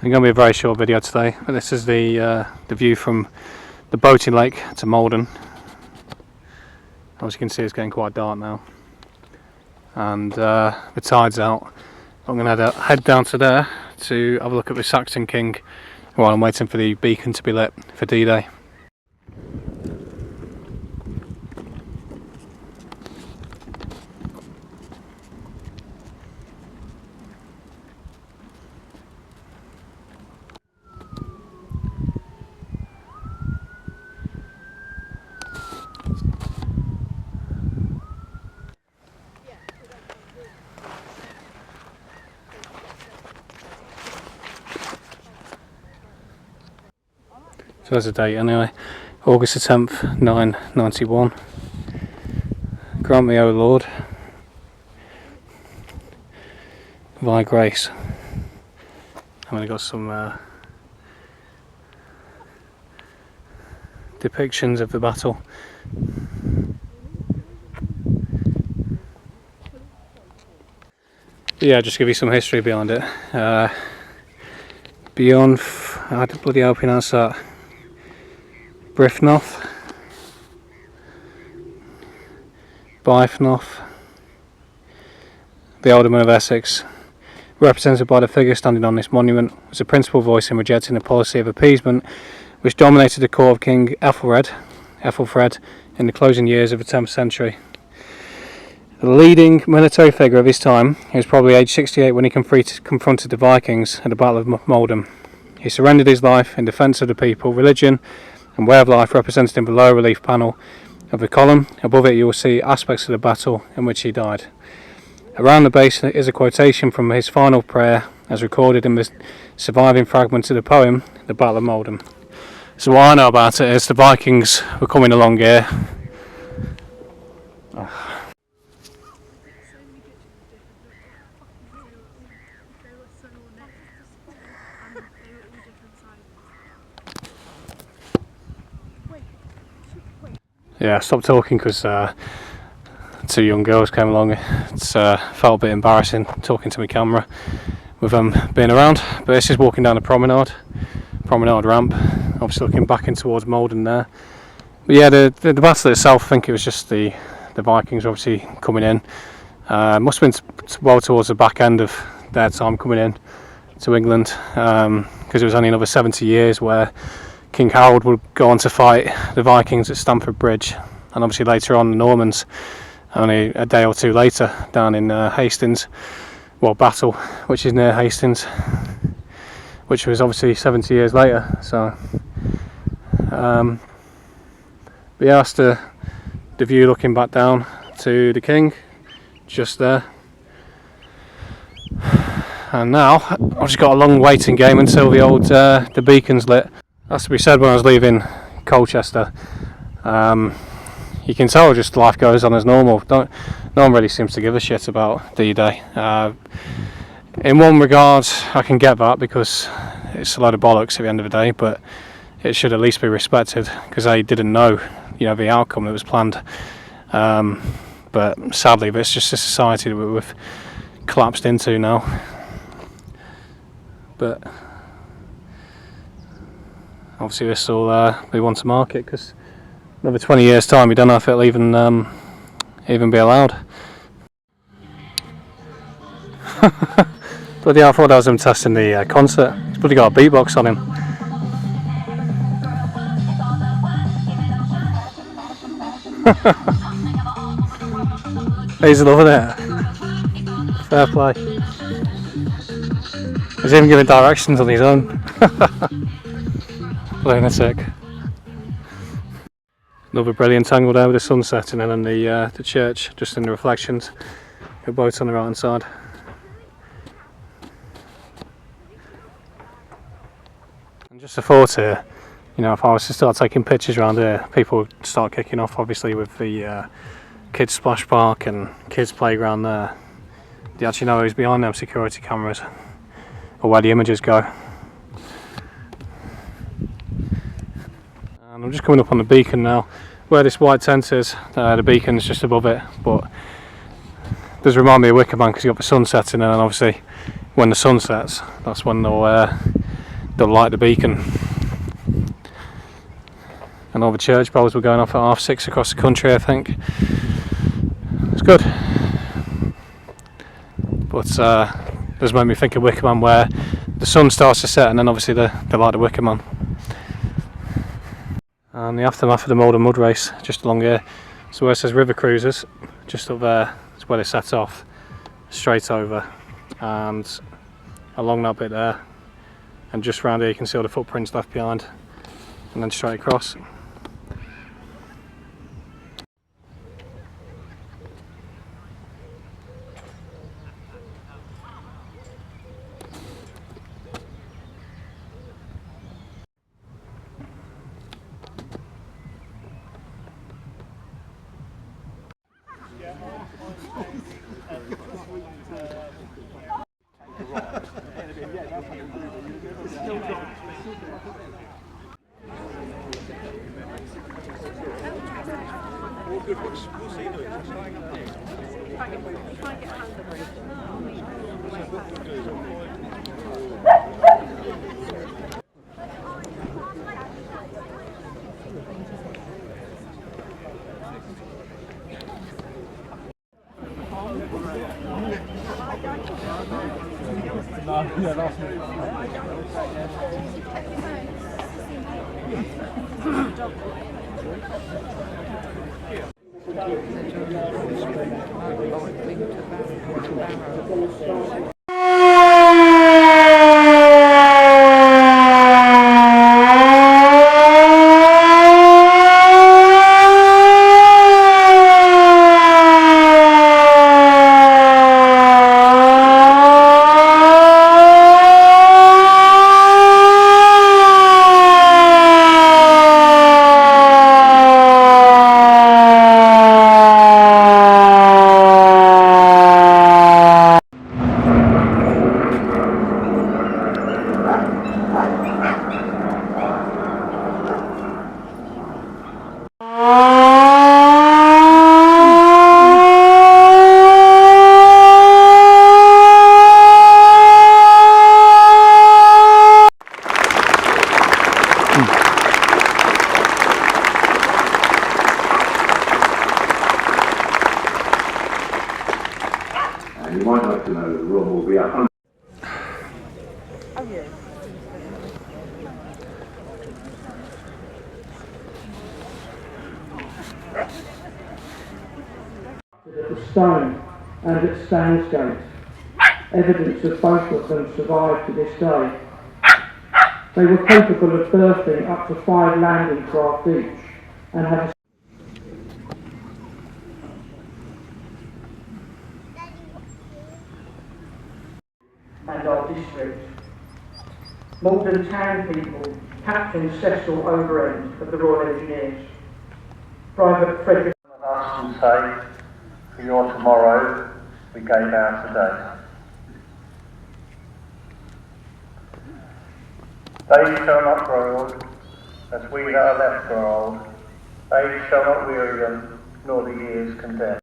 going to be a very short video today, but this is the view from the boating lake to Maldon. As you can see, it's getting quite dark now, and the tide's out. I'm going to head down to there to have a look at the Saxon King while I'm waiting for the beacon to be lit for D-Day. So there's a date anyway, August the 10th, 991. Grant me, O Lord, thy grace. And we've got some depictions of the battle. But yeah, just give you some history behind it. Beyond, how do bloody hell pronounce that? Brifnoth, Bifnoth, the alderman of Essex, represented by the figure standing on this monument, was a principal voice in rejecting the policy of appeasement which dominated the court of King Ethelfred in the closing years of the 10th century. The leading military figure of his time, he was probably aged 68 when he confronted the Vikings at the Battle of Maldon. He surrendered his life in defence of the people, religion and way of life represented in the lower relief panel of the column. Above it you will see aspects of the battle in which he died. Around the base is a quotation from his final prayer as recorded in the surviving fragment of the poem, The Battle of Maldon. So what I know about it is the Vikings were coming along here. Yeah, I stopped talking because two young girls came along. It's felt a bit embarrassing talking to my camera with them being around. But this is walking down a promenade ramp, obviously looking back in towards Maldon there. But yeah, the battle itself, I think it was just the Vikings obviously coming in. Must have been well towards the back end of their time coming in to England, because it was only another 70 years where King Harold would go on to fight the Vikings at Stamford Bridge, and obviously later on the Normans only a day or two later down in Hastings, Battle, which is near Hastings, which was obviously 70 years later. So but yeah, that's the view looking back down to the King just there. And now I've just got a long waiting game until the beacon's lit. That's to be said, when I was leaving Colchester, you can tell just life goes on as normal. No one really seems to give a shit about D-Day. In one regard, I can get that because it's a load of bollocks at the end of the day, but it should at least be respected because they didn't know, the outcome that was planned. But sadly, it's just a society that we've collapsed into now. But obviously this will be one to market because another 20 years time we don't know if it'll even be allowed. Bloody hell, I thought that was him testing the concert. He's bloody got a beatbox on him. He's loving it. Fair play. He's even giving directions on his own. Lunatic. Another brilliant angle there with the sun setting and then the church just in the reflections. The boat on the right hand side. And just a thought here, if I was to start taking pictures around here, people would start kicking off obviously with the kids splash park and kids playground there. Do you actually know who's behind them security cameras? Or where the images go? And I'm just coming up on the beacon now. Where this white tent is, the beacon's just above it, but it does remind me of Wicker Man because you've got the sun setting, and obviously when the sun sets, that's when they'll they'll light the beacon. And all the church bells were going off at 6:30 across the country, I think. It's good. But this made me think of Wicker Man, where the sun starts to set and then obviously they light the Wicker Man. And the aftermath of the Maldon mud race, just along here. So where it says River Cruisers, just up there is where they set off, straight over, and along that bit there, and just round here you can see all the footprints left behind, and then straight across. You might like to know the room will be 100. At the Stone and at Stansgate. Evidence of both of them survived to this day. They were capable of berthing up to 5 landing craft each and had a and our district. Maldon town people, Captain Cecil Overend of the Royal Engineers, Private Frederick. Us and say, for your tomorrow, we gave our today. They shall not grow old, as we that are left grow old. They shall not weary them, nor the years condemn.